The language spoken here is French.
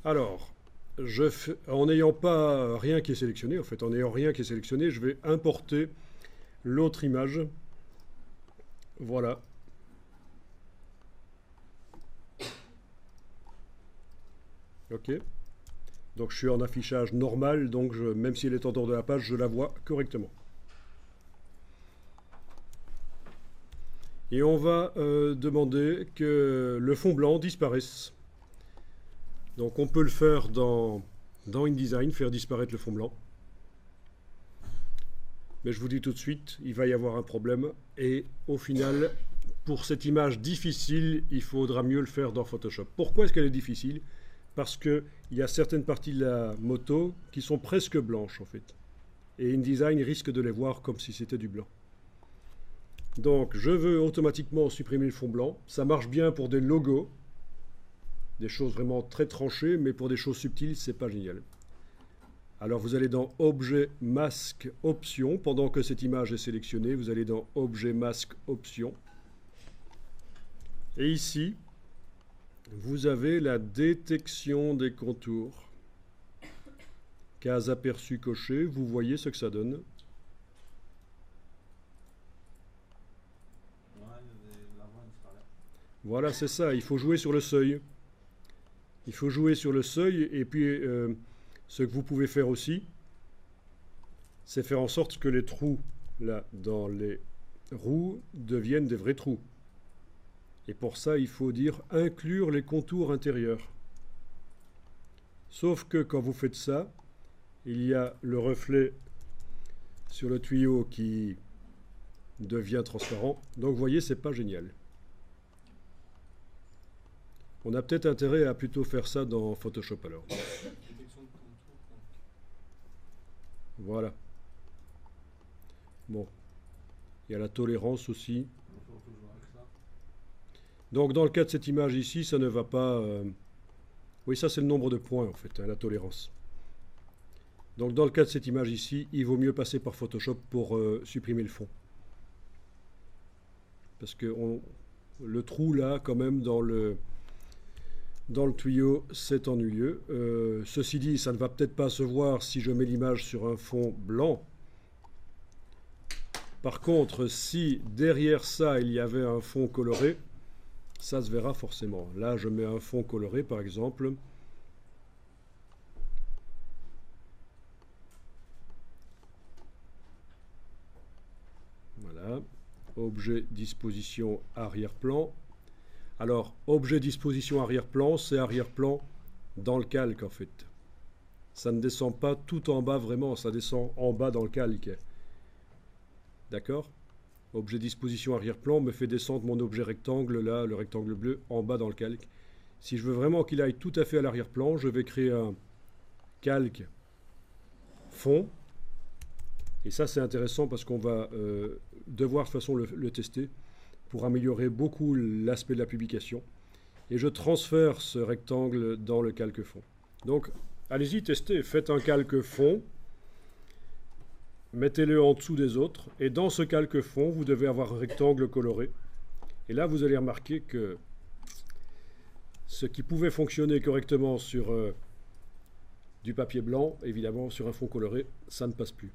Alors, en n'ayant pas rien qui est sélectionné, en fait, en n'ayant rien qui est sélectionné, je vais importer l'autre image. Voilà. OK. Donc je suis en affichage normal, donc même si elle est en dehors de la page, je la vois correctement. Et on va demander que le fond blanc disparaisse. Donc on peut le faire dans InDesign, faire disparaître le fond blanc. Mais je vous dis tout de suite, il va y avoir un problème. Et au final, pour cette image difficile, il faudra mieux le faire dans Photoshop. Pourquoi est-ce qu'elle est difficile? Parce qu'il y a certaines parties de la moto qui sont presque blanches en fait. Et InDesign risque de les voir comme si c'était du blanc. Donc je veux automatiquement supprimer le fond blanc. Ça marche bien pour des logos, des choses vraiment très tranchées, mais pour des choses subtiles, c'est pas génial. Alors vous allez dans Objet, Masque, Options. Pendant que cette image est sélectionnée, vous allez dans Objet, Masque, Options. Et ici, vous avez la détection des contours. Case aperçu coché, vous voyez ce que ça donne. Voilà, c'est ça, il faut jouer sur le seuil. Il faut jouer sur le seuil, et puis ce que vous pouvez faire aussi, c'est faire en sorte que les trous, là, dans les roues, deviennent des vrais trous. Et pour ça, il faut dire inclure les contours intérieurs. Sauf que quand vous faites ça, il y a le reflet sur le tuyau qui devient transparent. Donc vous voyez, c'est pas génial. On a peut-être intérêt à plutôt faire ça dans Photoshop alors. Voilà. Bon. Il y a la tolérance aussi. Donc dans le cas de cette image ici, ça ne va pas... Oui, ça c'est le nombre de points en fait, hein, la tolérance. Donc dans le cas de cette image ici, il vaut mieux passer par Photoshop pour supprimer le fond. Parce que le trou là, quand même, dans le tuyau, c'est ennuyeux. Ceci dit, ça ne va peut-être pas se voir si je mets l'image sur un fond blanc. Par contre, si derrière ça, il y avait un fond coloré, ça se verra forcément. Là, je mets un fond coloré, par exemple. Voilà. Objet, disposition, arrière-plan. Alors, objet, disposition, arrière-plan, c'est arrière-plan dans le calque, en fait. Ça ne descend pas tout en bas, vraiment. Ça descend en bas dans le calque. D'accord ? Objet, disposition, arrière-plan me fait descendre mon objet rectangle, là, le rectangle bleu, en bas dans le calque. Si je veux vraiment qu'il aille tout à fait à l'arrière-plan, je vais créer un calque fond. Et ça, c'est intéressant parce qu'on va devoir de toute façon le tester pour améliorer beaucoup l'aspect de la publication. Et je transfère ce rectangle dans le calque fond. Donc, allez-y, testez. Faites un calque fond. Mettez-le en dessous des autres. Et dans ce calque fond, vous devez avoir un rectangle coloré. Et là, vous allez remarquer que ce qui pouvait fonctionner correctement sur du papier blanc, évidemment, sur un fond coloré, ça ne passe plus.